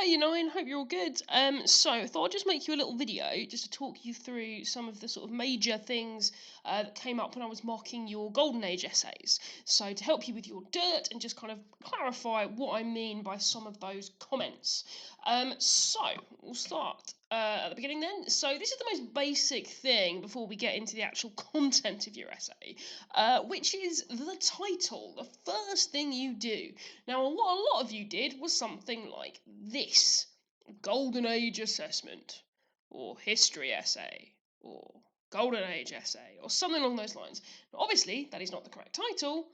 Hey, hope you're all good. So I thought I'd just make you a little video just to talk you through some of the sort of major things that came up when I was marking your Golden Age essays. So to help you with your dirt and just kind of clarify what I mean by some of those comments. So we'll start at the beginning then. So this is the most basic thing before we get into the actual content of your essay, which is the title, the first thing you do. Now, what a lot of you did was something like this: Golden Age Assessment, or History Essay, or Golden Age Essay, or something along those lines. Now, obviously, that is not the correct title.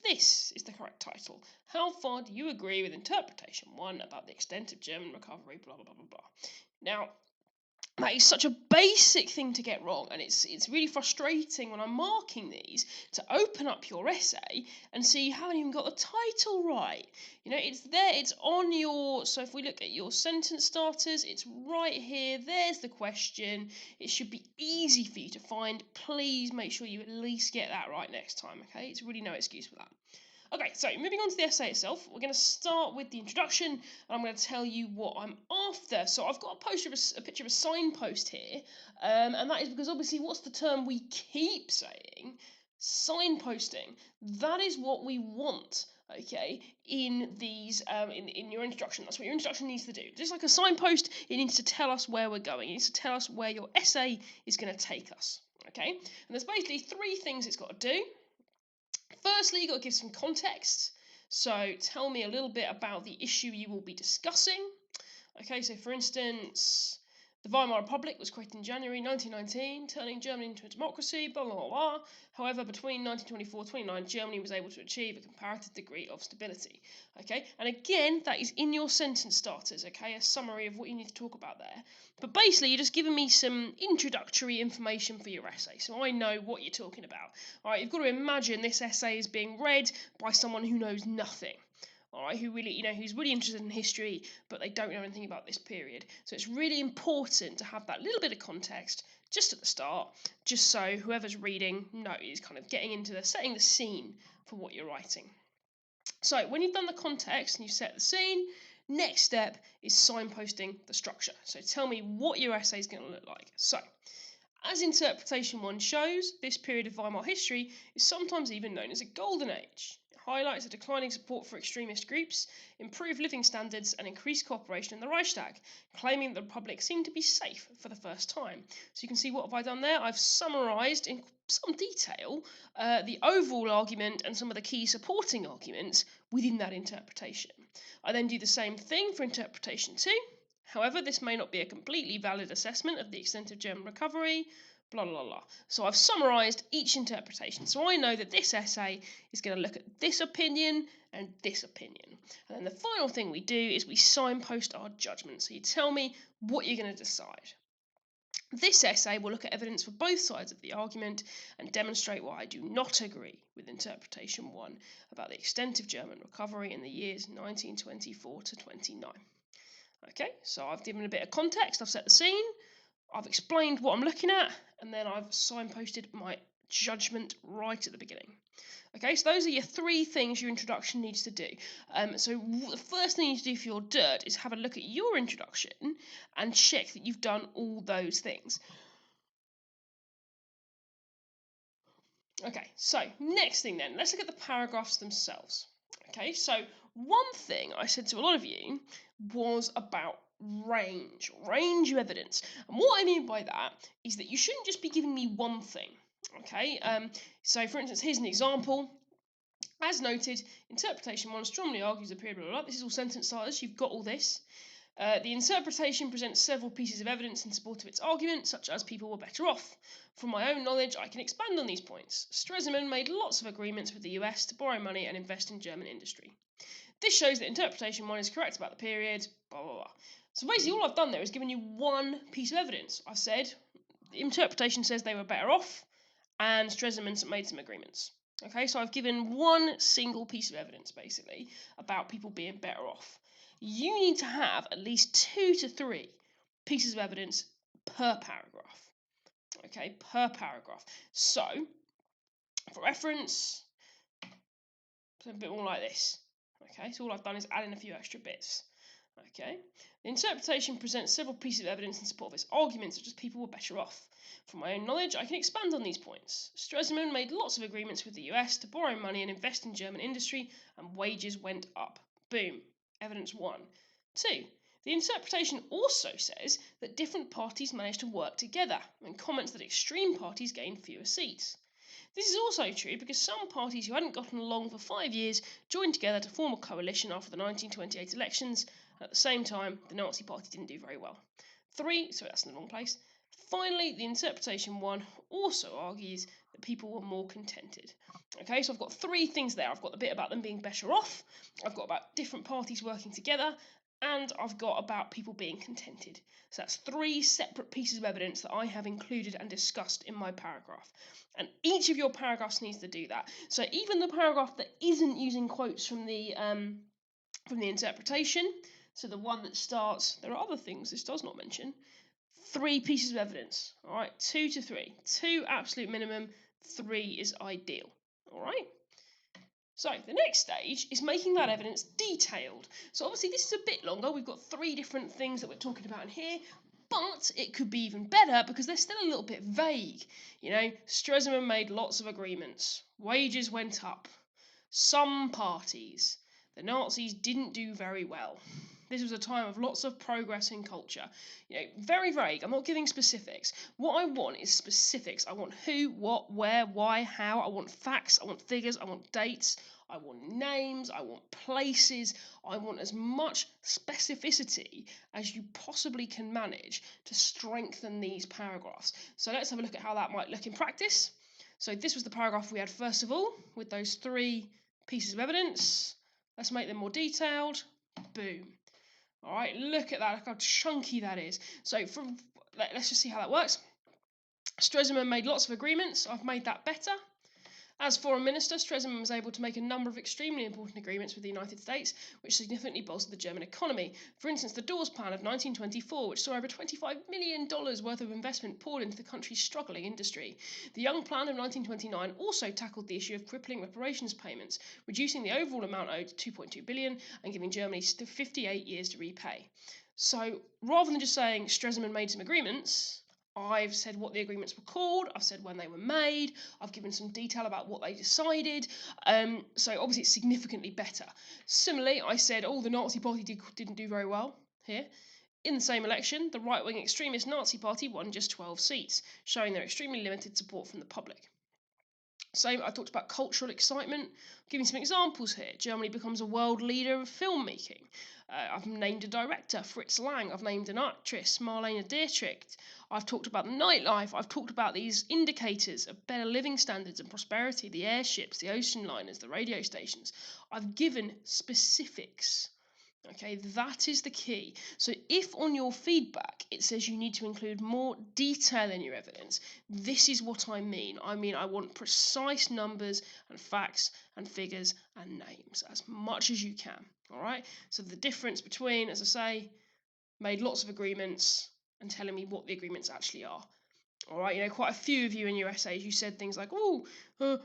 This is the correct title. How far do you agree with interpretation 1 about the extent of German recovery, blah, blah, blah, blah, blah. Now, that is such a basic thing to get wrong, and it's really frustrating when I'm marking these to open up your essay and see you haven't even got the title right. It's there, it's on your. So if we look at your sentence starters, it's right here. There's the question. It should be easy for you to find. Please make sure you at least get that right next time. Okay, it's really no excuse for that. Okay, so moving on to the essay itself, we're going to start with the introduction, and I'm going to tell you what I'm after. So I've got a picture of a signpost here, and that is because obviously, what's the term we keep saying? Signposting. That is what we want. Okay, in these, in your introduction, that's what your introduction needs to do. Just like a signpost, it needs to tell us where we're going. It needs to tell us where your essay is going to take us. Okay, and there's basically 3 things it's got to do. Firstly, you've got to give some context. So tell me a little bit about the issue you will be discussing. Okay, so for instance, the Weimar Republic was created in January 1919, turning Germany into a democracy, blah, blah, blah, blah. However, between 1924 and 1929, Germany was able to achieve a comparative degree of stability. Okay, and again, that is in your sentence starters, okay, a summary of what you need to talk about there. But basically, you're just giving me some introductory information for your essay, so I know what you're talking about. All right, you've got to imagine this essay is being read by someone who knows nothing. All right, who's really interested in history, but they don't know anything about this period. So it's really important to have that little bit of context just at the start, just so whoever's reading is kind of setting the scene for what you're writing. So when you've done the context and you've set the scene, next step is signposting the structure. So tell me what your essay is going to look like. So, as interpretation 1 shows, this period of Weimar history is sometimes even known as a golden age. It highlights the declining support for extremist groups, improved living standards, and increased cooperation in the Reichstag, claiming that the Republic seemed to be safe for the first time. So you can see, what have I done there? I've summarised in some detail the overall argument and some of the key supporting arguments within that interpretation. I then do the same thing for interpretation 2. However, this may not be a completely valid assessment of the extent of German recovery, blah, blah, blah. So I've summarised each interpretation. So I know that this essay is going to look at this opinion and this opinion. And then the final thing we do is we signpost our judgment. So you tell me what you're going to decide. This essay will look at evidence for both sides of the argument and demonstrate why I do not agree with interpretation 1 about the extent of German recovery in the years 1924 to 29. Okay, so I've given a bit of context, I've set the scene, I've explained what I'm looking at, and then I've signposted my judgment right at the beginning. Okay, so those are your 3 things your introduction needs to do. So the first thing you need to do for your dirt is have a look at your introduction and check that you've done all those things. Okay, so next thing then, let's look at the paragraphs themselves. Okay, so one thing I said to a lot of you was about range of evidence. And what I mean by that is that you shouldn't just be giving me one thing. Okay, so for instance, here's an example. As noted, interpretation 1 strongly argues the period, blah, blah, blah. This is all sentence starters, you've got all this. The interpretation presents several pieces of evidence in support of its argument, such as people were better off. From my own knowledge, I can expand on these points. Stresemann made lots of agreements with the US to borrow money and invest in German industry. This shows that interpretation 1 is correct about the period, blah, blah, blah. So basically all I've done there is given you one piece of evidence. I said the interpretation says they were better off, and Stresemann made some agreements. Okay, so I've given one single piece of evidence, basically, about people being better off. You need to have at least 2 to 3 pieces of evidence per paragraph. Okay, per paragraph. So, for reference, it's a bit more like this. Okay, so all I've done is add in a few extra bits. Okay. The interpretation presents several pieces of evidence in support of its argument, such as people were better off. From my own knowledge, I can expand on these points. Stresemann made lots of agreements with the US to borrow money and invest in German industry, and wages went up. Boom. Evidence 1. 2. The interpretation also says that different parties managed to work together, and comments that extreme parties gained fewer seats. This is also true because some parties who hadn't gotten along for 5 years joined together to form a coalition after the 1928 elections. At the same time, the Nazi Party didn't do very well. 3, so that's in the wrong place. Finally, the interpretation 1 also argues that people were more contented. Okay, so I've got 3 things there. I've got the bit about them being better off, I've got about different parties working together, and I've got about people being contented. So that's 3 separate pieces of evidence that I have included and discussed in my paragraph. And each of your paragraphs needs to do that. So even the paragraph that isn't using quotes from the interpretation, so the one that starts, there are other things this does not mention, 3 pieces of evidence. All right, 2 to 3. 2 absolute minimum, 3 is ideal. All right. So the next stage is making that evidence detailed. So obviously this is a bit longer. We've got 3 different things that we're talking about in here, but it could be even better because they're still a little bit vague. You know, Stresemann made lots of agreements. Wages went up. Some parties. The Nazis didn't do very well. This was a time of lots of progress in culture. You know, very vague. I'm not giving specifics. What I want is specifics. I want who, what, where, why, how. I want facts. I want figures. I want dates. I want names. I want places. I want as much specificity as you possibly can manage to strengthen these paragraphs. So let's have a look at how that might look in practice. So this was the paragraph we had first of all, with those 3 pieces of evidence. Let's make them more detailed. Boom. All right, look at that, look how chunky that is. So let's just see how that works. Stresemann made lots of agreements. I've made that better. As Foreign Minister, Stresemann was able to make a number of extremely important agreements with the United States, which significantly bolstered the German economy. For instance, the Dawes Plan of 1924, which saw over $25 million worth of investment poured into the country's struggling industry. The Young Plan of 1929 also tackled the issue of crippling reparations payments, reducing the overall amount owed to $2.2 billion and giving Germany 58 years to repay. So, rather than just saying Stresemann made some agreements, I've said what the agreements were called, I've said when they were made, I've given some detail about what they decided, so obviously it's significantly better. Similarly, I said, the Nazi Party didn't do very well here. In the same election, the right-wing extremist Nazi Party won just 12 seats, showing their extremely limited support from the public. Same, I talked about cultural excitement. Giving some examples here. Germany becomes a world leader of filmmaking. I've named a director, Fritz Lang. I've named an actress, Marlene Dietrich. I've talked about the nightlife. I've talked about these indicators of better living standards and prosperity, the airships, the ocean liners, the radio stations. I've given specifics. Okay, that is the key. So if on your feedback it says you need to include more detail in your evidence, this is what I mean. I mean, I want precise numbers and facts and figures and names as much as you can. All right, so the difference between, as I say, made lots of agreements and telling me what the agreements actually are. All right, you know, quite a few of you in your essays, you said things like,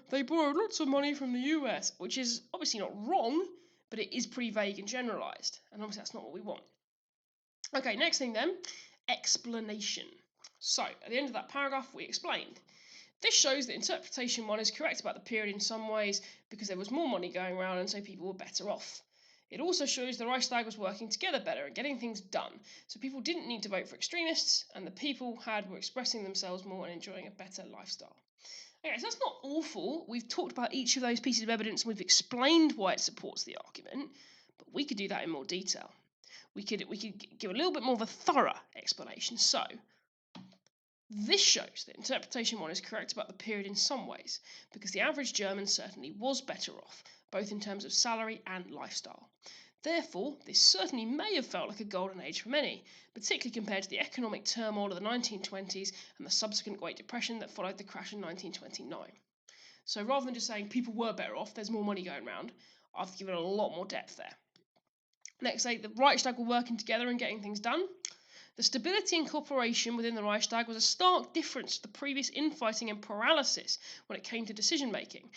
they borrowed lots of money from the US, which is obviously not wrong, but it is pretty vague and generalised, and obviously that's not what we want. Okay, next thing then, explanation. So, at the end of that paragraph, we explained. This shows that interpretation 1 is correct about the period in some ways because there was more money going around and so people were better off. It also shows the Reichstag was working together better and getting things done, so people didn't need to vote for extremists, and the people were expressing themselves more and enjoying a better lifestyle. Okay, so that's not awful. We've talked about each of those pieces of evidence and we've explained why it supports the argument, but we could do that in more detail. We could give a little bit more of a thorough explanation. So, this shows that interpretation 1 is correct about the period in some ways, because the average German certainly was better off, both in terms of salary and lifestyle. Therefore, this certainly may have felt like a golden age for many, particularly compared to the economic turmoil of the 1920s and the subsequent Great Depression that followed the crash in 1929. So rather than just saying people were better off, there's more money going around, I've given a lot more depth there. Next, the Reichstag were working together and getting things done. The stability and cooperation within the Reichstag was a stark difference to the previous infighting and paralysis when it came to decision making,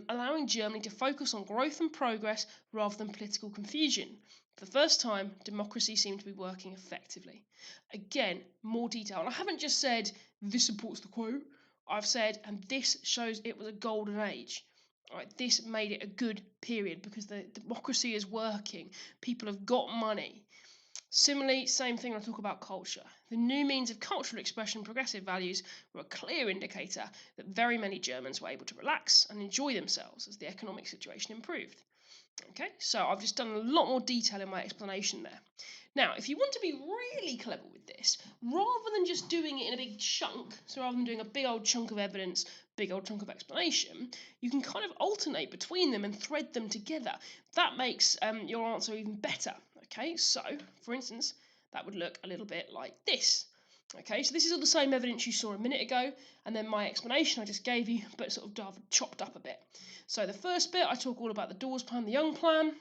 allowing Germany to focus on growth and progress rather than political confusion. For the first time, democracy seemed to be working effectively. Again, more detail. And I haven't just said this supports the quote. I've said, and this shows it was a golden age. Right, this made it a good period because the democracy is working. People have got money. Similarly, same thing when I talk about culture. The new means of cultural expression, progressive values, were a clear indicator that very many Germans were able to relax and enjoy themselves as the economic situation improved. Okay, so I've just done a lot more detail in my explanation there. Now, if you want to be really clever with this, rather than just doing it in a big chunk, so rather than doing a big old chunk of evidence, big old chunk of explanation, you can kind of alternate between them and thread them together. That makes your answer even better. Okay, so for instance, that would look a little bit like this. Okay, so this is all the same evidence you saw a minute ago, and then my explanation I just gave you, but sort of chopped up a bit. So the first bit, I talk all about the Dawes Plan, the Young Plan.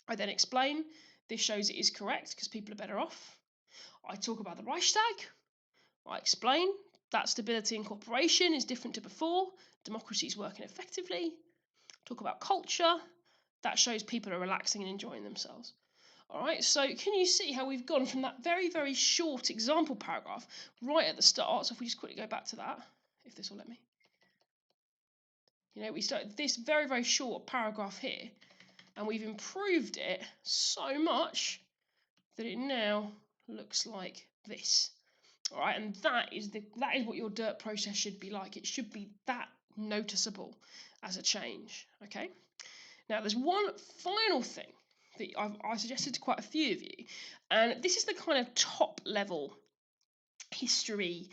I then explain this shows it is correct because people are better off. I talk about the Reichstag. I explain that stability and cooperation is different to before. Democracy is working effectively. Talk about culture. That shows people are relaxing and enjoying themselves. All right, so can you see how we've gone from that very, very short example paragraph right at the start? So if we just quickly go back to that, if this will let me. We started this very, very short paragraph here, and we've improved it so much that it now looks like this. All right, and that is what your DiRT process should be like. It should be that noticeable as a change. Okay. Now, there's one final thing that I suggested to quite a few of you, and this is the kind of top level history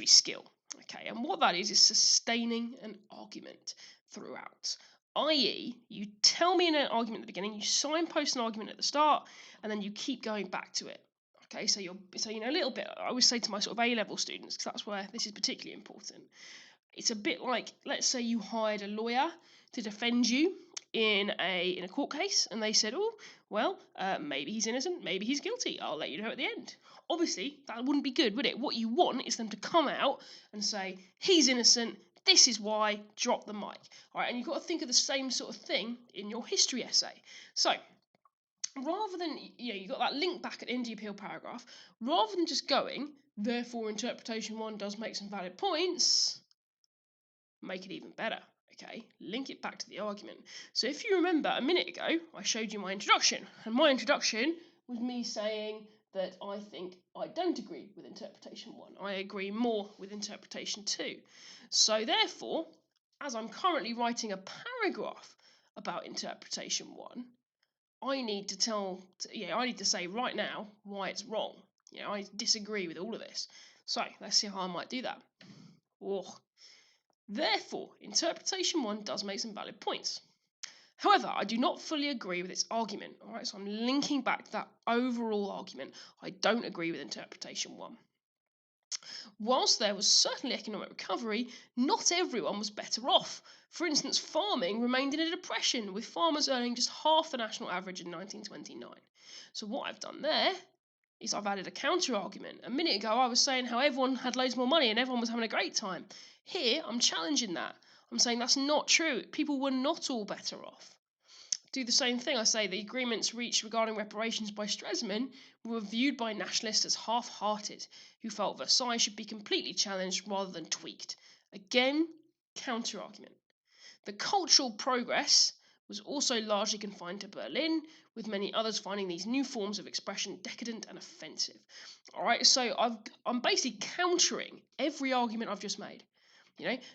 skill. Okay, and what that is sustaining an argument throughout. I.e., you tell me in an argument at the beginning, you signpost an argument at the start, and then you keep going back to it. Okay, so a little bit. I always say to my sort of A-level students, because that's where this is particularly important. It's a bit like, let's say you hired a lawyer to defend you in a court case, and they said, oh, well, maybe he's innocent, maybe he's guilty, I'll let you know at the end. Obviously, that wouldn't be good, would it? What you want is them to come out and say, he's innocent, this is why, drop the mic. All right, and you've got to think of the same sort of thing in your history essay. So, rather than, you've got that link back at the end of your appeal paragraph, rather than just going, therefore interpretation 1 does make some valid points, make it even better. Okay, link it back to the argument. So if you remember a minute ago, I showed you my introduction, and my introduction was me saying that I think I don't agree with interpretation 1. I agree more with interpretation 2. So therefore, as I'm currently writing a paragraph about interpretation 1, I need to say right now why it's wrong. I disagree with all of this. So let's see how I might do that. Therefore, interpretation 1 does make some valid points. However, I do not fully agree with its argument. All right, so I'm linking back to that overall argument. I don't agree with interpretation 1. Whilst there was certainly economic recovery, not everyone was better off. For instance, farming remained in a depression, with farmers earning just half the national average in 1929. So what I've done there is I've added a counter argument. A minute ago, I was saying how everyone had loads more money and everyone was having a great time. Here, I'm challenging that. I'm saying that's not true. People were not all better off. Do the same thing. I say the agreements reached regarding reparations by Stresemann were viewed by nationalists as half-hearted, who felt Versailles should be completely challenged rather than tweaked. Again, counter-argument. The cultural progress was also largely confined to Berlin, with many others finding these new forms of expression decadent and offensive. All right, so I'm basically countering every argument I've just made.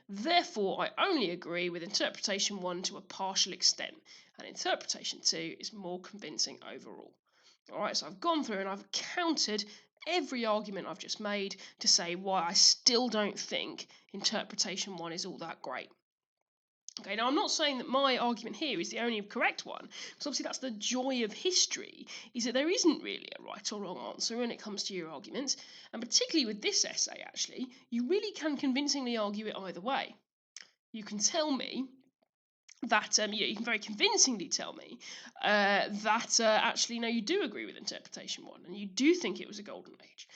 Therefore, I only agree with interpretation 1 to a partial extent, and interpretation 2 is more convincing overall. All right, so I've gone through and I've countered every argument I've just made to say why I still don't think interpretation 1 is all that great. Okay, now I'm not saying that my argument here is the only correct one, because obviously that's the joy of history, is that there isn't really a right or wrong answer when it comes to your arguments, and particularly with this essay, actually, you really can convincingly argue it either way. You can tell me that, you can very convincingly tell me that actually, no, you do agree with interpretation 1, and you do think it was a golden age.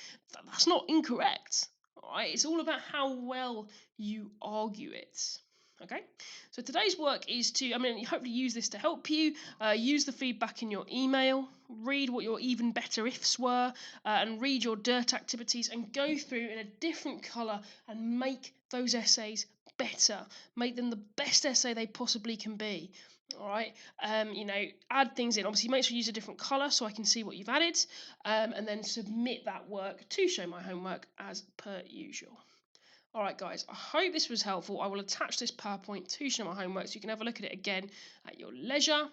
That's not incorrect, all right? It's all about how well you argue it. Okay, so today's work is to, hopefully use this to help you. Use the feedback in your email, read what your even better ifs were, and read your dirt activities and go through in a different colour and make those essays better. Make them the best essay they possibly can be. All right, add things in. Obviously, make sure you use a different colour so I can see what you've added, and then submit that work to Show My Homework as per usual. All right, guys, I hope this was helpful. I will attach this PowerPoint to Show My Homework so you can have a look at it again at your leisure.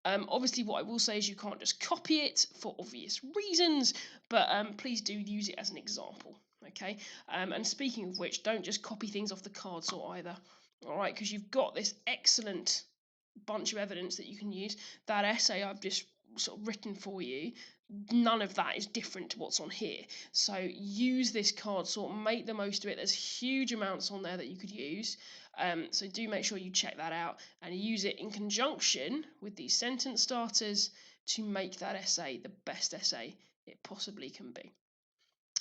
Obviously, what I will say is you can't just copy it for obvious reasons, but please do use it as an example. Okay, and speaking of which, don't just copy things off the card sort either. All right, because you've got this excellent bunch of evidence that you can use. That essay I've just sort of written for you, none of that is different to what's on here. So use this card sort, make the most of it. There's huge amounts on there that you could use. So do make sure you check that out and use it in conjunction with these sentence starters to make that essay the best essay it possibly can be.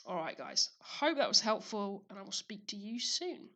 All right, guys, I hope that was helpful, and I will speak to you soon.